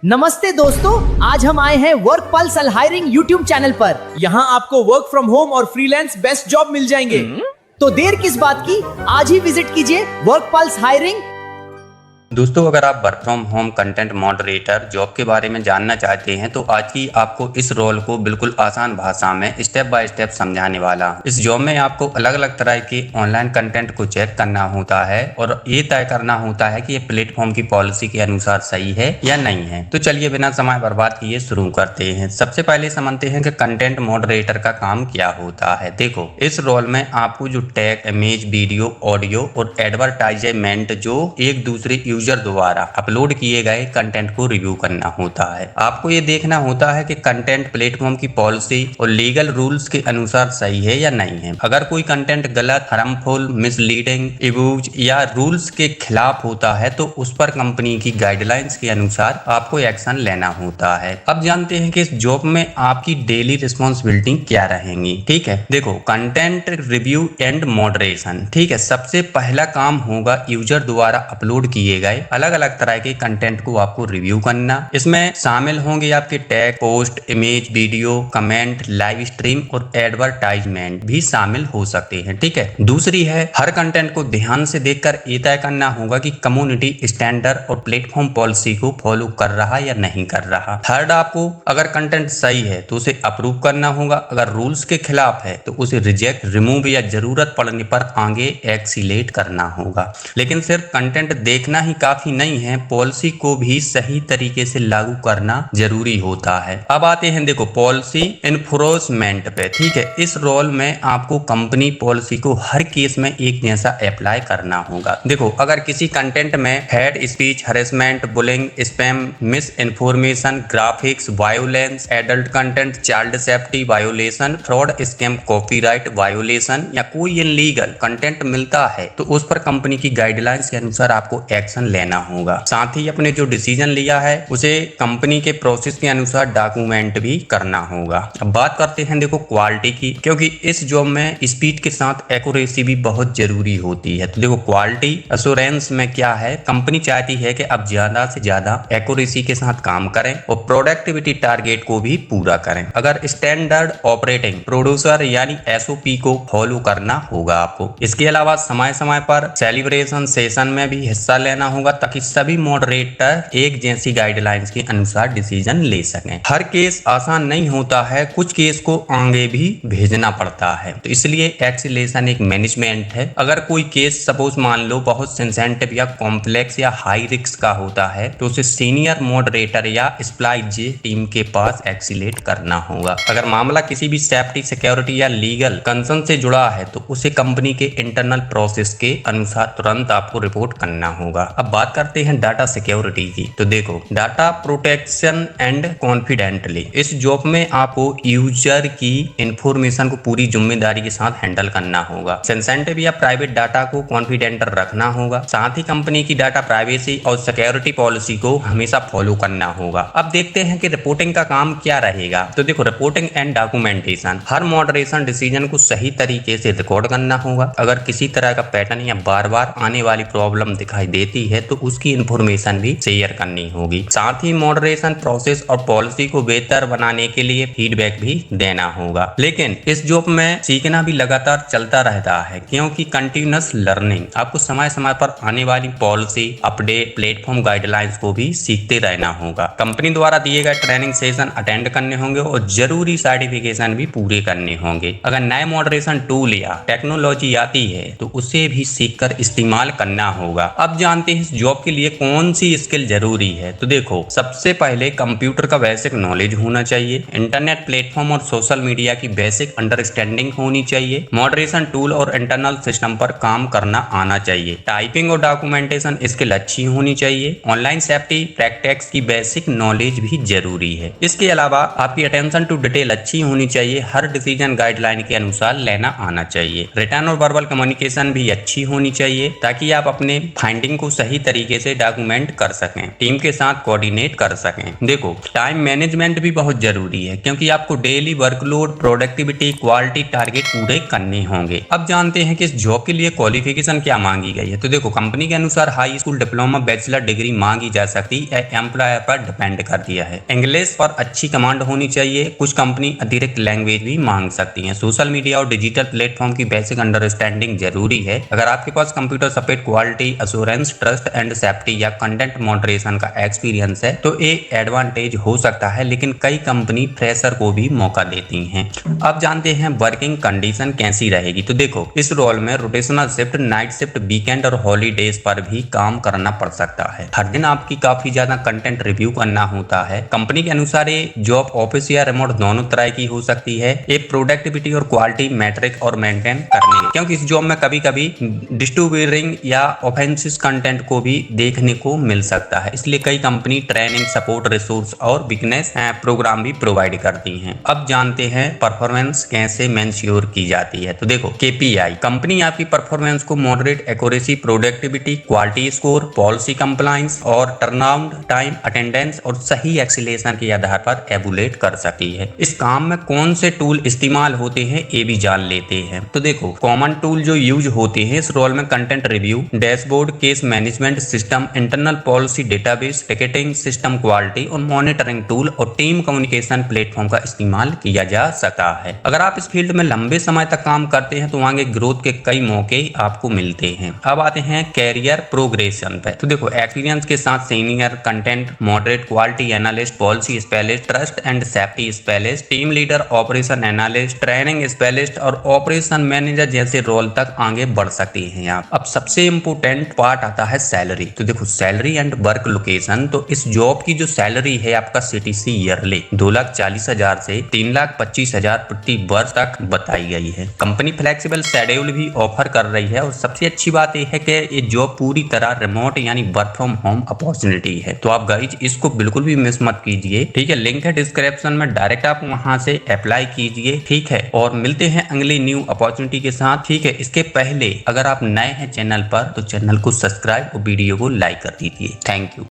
नमस्ते दोस्तों, आज हम आए हैं work pulse hiring YouTube channel पर। यहाँ आपको वर्क फ्रॉम होम और फ्रीलांस बेस्ट जॉब मिल जाएंगे। तो देर किस बात की, आज ही विजिट कीजिए वर्क पल्स हायरिंग। दोस्तों, अगर आप work from home content moderator job के बारे में जानना चाहते हैं तो आज की आपको इस रोल को बिल्कुल आसान भाषा में स्टेप बाय स्टेप समझाने वाला हूं। इस जॉब में आपको अलग अलग तरह के ऑनलाइन कंटेंट को चेक करना होता है और ये तय करना होता है कि ये प्लेटफॉर्म की पॉलिसी के अनुसार सही है या नहीं है। तो चलिए बिना समय बर्बाद किए शुरू करते हैं। सबसे पहले समझते हैं कि कंटेंट मॉडरेटर का काम क्या होता है। देखो, इस रोल में आपको जो टैग, इमेज, वीडियो, ऑडियो और एडवर्टाइजमेंट जो एक दूसरे यूजर द्वारा अपलोड किए गए कंटेंट को रिव्यू करना होता है। आपको ये देखना होता है कि कंटेंट प्लेटफॉर्म की पॉलिसी और लीगल रूल्स के अनुसार सही है या नहीं है। अगर कोई कंटेंट गलत, हार्मफुल, मिसलीडिंग, एब्यूज या रूल्स के खिलाफ होता है तो उस पर कंपनी की गाइडलाइंस के अनुसार आपको एक्शन लेना होता है। अब जानते हैं कि इस जॉब में आपकी डेली रिस्पॉन्सिबिलिटी क्या रहेंगी। ठीक है, देखो, कंटेंट रिव्यू एंड मॉडरेशन। ठीक है, सबसे पहला काम होगा यूजर द्वारा अपलोड किए गए अलग अलग तरह के कंटेंट को आपको रिव्यू करना। इसमें शामिल होंगे आपके tag, post, image, video, comment, live stream और एडवर्टाइजमेंट भी शामिल हो सकते हैं। ठीक है, दूसरी है हर कंटेंट को ध्यान से देखकर ये तय करना होगा कि कम्युनिटी स्टैंडर्ड और प्लेटफॉर्म पॉलिसी को फॉलो कर रहा या नहीं कर रहा। थर्ड, आपको अगर कंटेंट सही है तो उसे अप्रूव करना होगा, अगर रूल्स के खिलाफ है तो उसे रिजेक्ट, रिमूव या जरूरत पड़ने पर आगे एक्सीलेट करना होगा। लेकिन सिर्फ कंटेंट देखना ही काफी नहीं है, पॉलिसी को भी सही तरीके से लागू करना जरूरी होता है। अब आते हैं, देखो, पॉलिसी एनफोर्समेंट पे। ठीक है, इस रोल में आपको कंपनी पॉलिसी को हर केस में एक जैसा अप्लाई करना होगा। देखो, अगर किसी कंटेंट में head speech, harassment, bullying, spam, miss information, graphics violence, adult content, child safety violation, fraud, scam, copyright violation या कोई इलीगल कंटेंट मिलता है तो उस पर कंपनी की गाइडलाइंस के अनुसार आपको एक्शन लेना होगा। साथ ही अपने जो डिसीजन लिया है उसे कंपनी के प्रोसेस के अनुसार डॉक्यूमेंट भी करना होगा। अब बात करते हैं, देखो, क्वालिटी की, क्योंकि इस जॉब में स्पीड के साथ एक्यूरेसी भी बहुत जरूरी होती है। तो देखो, क्वालिटी एश्योरेंस में क्या है, कंपनी चाहती है कि आप ज्यादा से ज्यादा एक्यूरेसी के साथ काम करें और प्रोडक्टिविटी टारगेट को भी पूरा करें। अगर स्टैंडर्ड ऑपरेटिंग प्रोड्यूसर यानी एसओपी को फॉलो करना होगा आपको। इसके अलावा समय समय पर सेलिब्रेशन सेशन में भी हिस्सा लेना होगा ताकि सभी मॉडरेटर एक जैसी गाइडलाइंस के अनुसार डिसीजन ले सकें। हर केस आसान नहीं होता है, कुछ केस को आगे भी भेजना पड़ता है, तो इसलिए एक्सीलेशन एक मैनेजमेंट है। अगर कोई केस सपोज मान लो बहुत सेंसिटिव या कॉम्प्लेक्स या हाई रिस्क का होता है तो उसे सीनियर मॉडरेटर या स्प्लाइज टीम के पास एक्सीलेट करना होगा। अगर मामला किसी भी सेफ्टी, सिक्योरिटी या लीगल कंसर्न से जुड़ा है तो उसे कंपनी के इंटरनल प्रोसेस के अनुसार तुरंत आपको रिपोर्ट करना होगा। अब बात करते हैं डाटा सिक्योरिटी की। तो देखो, डाटा प्रोटेक्शन एंड कॉन्फिडेंटली, इस जॉब में आपको यूजर की इंफॉर्मेशन को पूरी जिम्मेदारी के साथ हैंडल करना होगा। सेंसिटिव या प्राइवेट डाटा को कॉन्फिडेंटल रखना होगा। साथ ही कंपनी की डाटा प्राइवेसी और सिक्योरिटी पॉलिसी को हमेशा फॉलो करना होगा। अब देखते हैं कि रिपोर्टिंग का काम क्या रहेगा। तो देखो, reporting and documentation, her moderation decision को सही तरीके से रिकॉर्ड करना होगा। अगर किसी तरह का पैटर्न या बार बार आने वाली प्रॉब्लम दिखाई देती है तो उसकी इंफॉर्मेशन भी शेयर करनी होगी। साथ ही मॉडरेशन प्रोसेस और पॉलिसी को बेहतर बनाने के लिए फीडबैक भी देना होगा। लेकिन इस जॉब में सीखना भी लगातार चलता रहता है, क्योंकि कंटिन्यूअस लर्निंग, आपको समय समय पर आने वाली पॉलिसी अपडेट, प्लेटफॉर्म गाइडलाइंस को भी सीखते रहना होगा। कंपनी द्वारा दिए गए ट्रेनिंग सेशन अटेंड करने होंगे और जरूरी सर्टिफिकेशन भी पूरे करने होंगे। अगर नए मॉडरेशन टूल या टेक्नोलॉजी आती है तो उसे भी सीखकर इस्तेमाल करना होगा। अब जानते हैं इस जॉब के लिए कौन सी स्किल जरूरी है। तो देखो, सबसे पहले कंप्यूटर का बेसिक नॉलेज होना चाहिए, इंटरनेट प्लेटफॉर्म और सोशल मीडिया की बेसिक अंडरस्टैंडिंग होनी चाहिए, मॉडरेशन टूल और इंटरनल सिस्टम पर काम करना आना चाहिए, टाइपिंग और डॉक्यूमेंटेशन स्किल अच्छी होनी चाहिए, ऑनलाइन सेफ्टी प्रैक्टिस की बेसिक नॉलेज भी जरूरी है। इसके अलावा आपकी अटेंशन टू डिटेल अच्छी होनी चाहिए, हर डिसीजन गाइडलाइन के अनुसार लेना आना चाहिए, रिटर्न और वर्बल कम्युनिकेशन भी अच्छी होनी चाहिए ताकि आप अपने फाइंडिंग को सही सही तरीके से डॉक्यूमेंट कर सकें, टीम के साथ कोऑर्डिनेट कर सकें। देखो टाइम मैनेजमेंट भी बहुत जरूरी है क्योंकि आपको daily workload, productivity, quality target पूरे करने होंगे। अब जानते हैं कि इस जॉब के लिए क्वालिफिकेशन क्या मांगी गई है। तो देखो कंपनी के अनुसार high school diploma, bachelor degree मांगी जा सकती है, एम्प्लॉयर पर डिपेंड कर दिया है। इंग्लिश पर अच्छी कमांड होनी चाहिए। कुछ कंपनी अतिरिक्त लैंग्वेज भी मांग सकती है। सोशल मीडिया और डिजिटल प्लेटफॉर्म की बेसिक अंडरस्टैंडिंग जरूरी है। अगर आपके पास computer support, quality assurance, trust and safety या कंटेंट मॉडरेशन का एक्सपीरियंस है तो एक एडवांटेज हो सकता है, लेकिन कई कंपनी फ्रेशर को भी मौका देती हैं। अब जानते हैं वर्किंग कंडीशन कैसी रहेगी। तो देखो इस रोल में rotational shift, night shift, weekend और हॉलीडेज पर भी काम करना पड़ सकता है। हर दिन आपकी काफी ज्यादा कंटेंट रिव्यू करना होता है। कंपनी के अनुसार ये जॉब ऑफिस या रिमोट दोनों तरह की हो सकती है। ये प्रोडक्टिविटी और क्वालिटी मैट्रिक और मेंटेन करने, क्योंकि इस जॉब में कभी कभी डिस्ट्रीब्यूटिंग या ऑफेंसिव कंटेंट को भी देखने को मिल सकता है। इसलिए कई कंपनी ट्रेनिंग, सपोर्ट, रिसोर्स और बिजनेस प्रोग्राम भी प्रोवाइड करती हैं। अब जानते हैं परफॉर्मेंस कैसे मेंश्योर की जाती है। तो देखो KPI, कंपनी आपकी परफॉर्मेंस को moderate, accuracy, productivity, quality score, policy compliance और टर्नआउट टाइम, अटेंडेंस और सही एक्सीलेशन के आधार पर एवुलेट कर सकती है। इस काम में कौन से टूल इस्तेमाल होते हैं ये भी जान लेते हैं। तो देखो कॉमन टूल जो यूज होते हैं इस रोल में content review, dashboard, case management system, internal policy database, ticketing system, quality और मॉनिटरिंग टूल और टीम कम्युनिकेशन प्लेटफॉर्म का इस्तेमाल किया जा सकता है। अगर आप इस फील्ड में लंबे समय तक काम करते हैं तो आगे ग्रोथ के कई मौके आपको मिलते हैं। अब आते हैं कैरियर प्रोग्रेशन पे। तो देखो एक्सपीरियंस के साथ senior, content moderate, quality analyst, policy specialist, trust and safety specialist, team leader, operation analyst, training specialist और ऑपरेशन मैनेजर जैसे रोल तक आगे बढ़ सकते हैं आप। अब सबसे इंपोर्टेंट पार्ट आता है सैलरी। तो देखो सैलरी एंड वर्क लोकेशन। तो इस जॉब की जो सैलरी है आपका CTC ईयरली 2,40,000 से 3,25,000 प्रति वर्ष तक बताई गई है। कंपनी फ्लेक्सिबल शेड्यूल भी ऑफर कर रही है और सबसे अच्छी बात यह है कि ये जॉब पूरी तरह रिमोट यानी वर्क फ्रॉम होम अपॉर्चुनिटी है। तो आप गाइज इसको बिल्कुल भी मिस मत कीजिए, ठीक है। लिंक है डिस्क्रिप्शन में, डायरेक्ट आप वहां से अप्लाई कीजिए, ठीक है। और मिलते हैं अगली न्यू अपॉर्चुनिटी के साथ, ठीक है। इसके पहले अगर आप नए हैं चैनल पर तो चैनल को सब्सक्राइब और वीडियो को लाइक कर दीजिए। Thank you.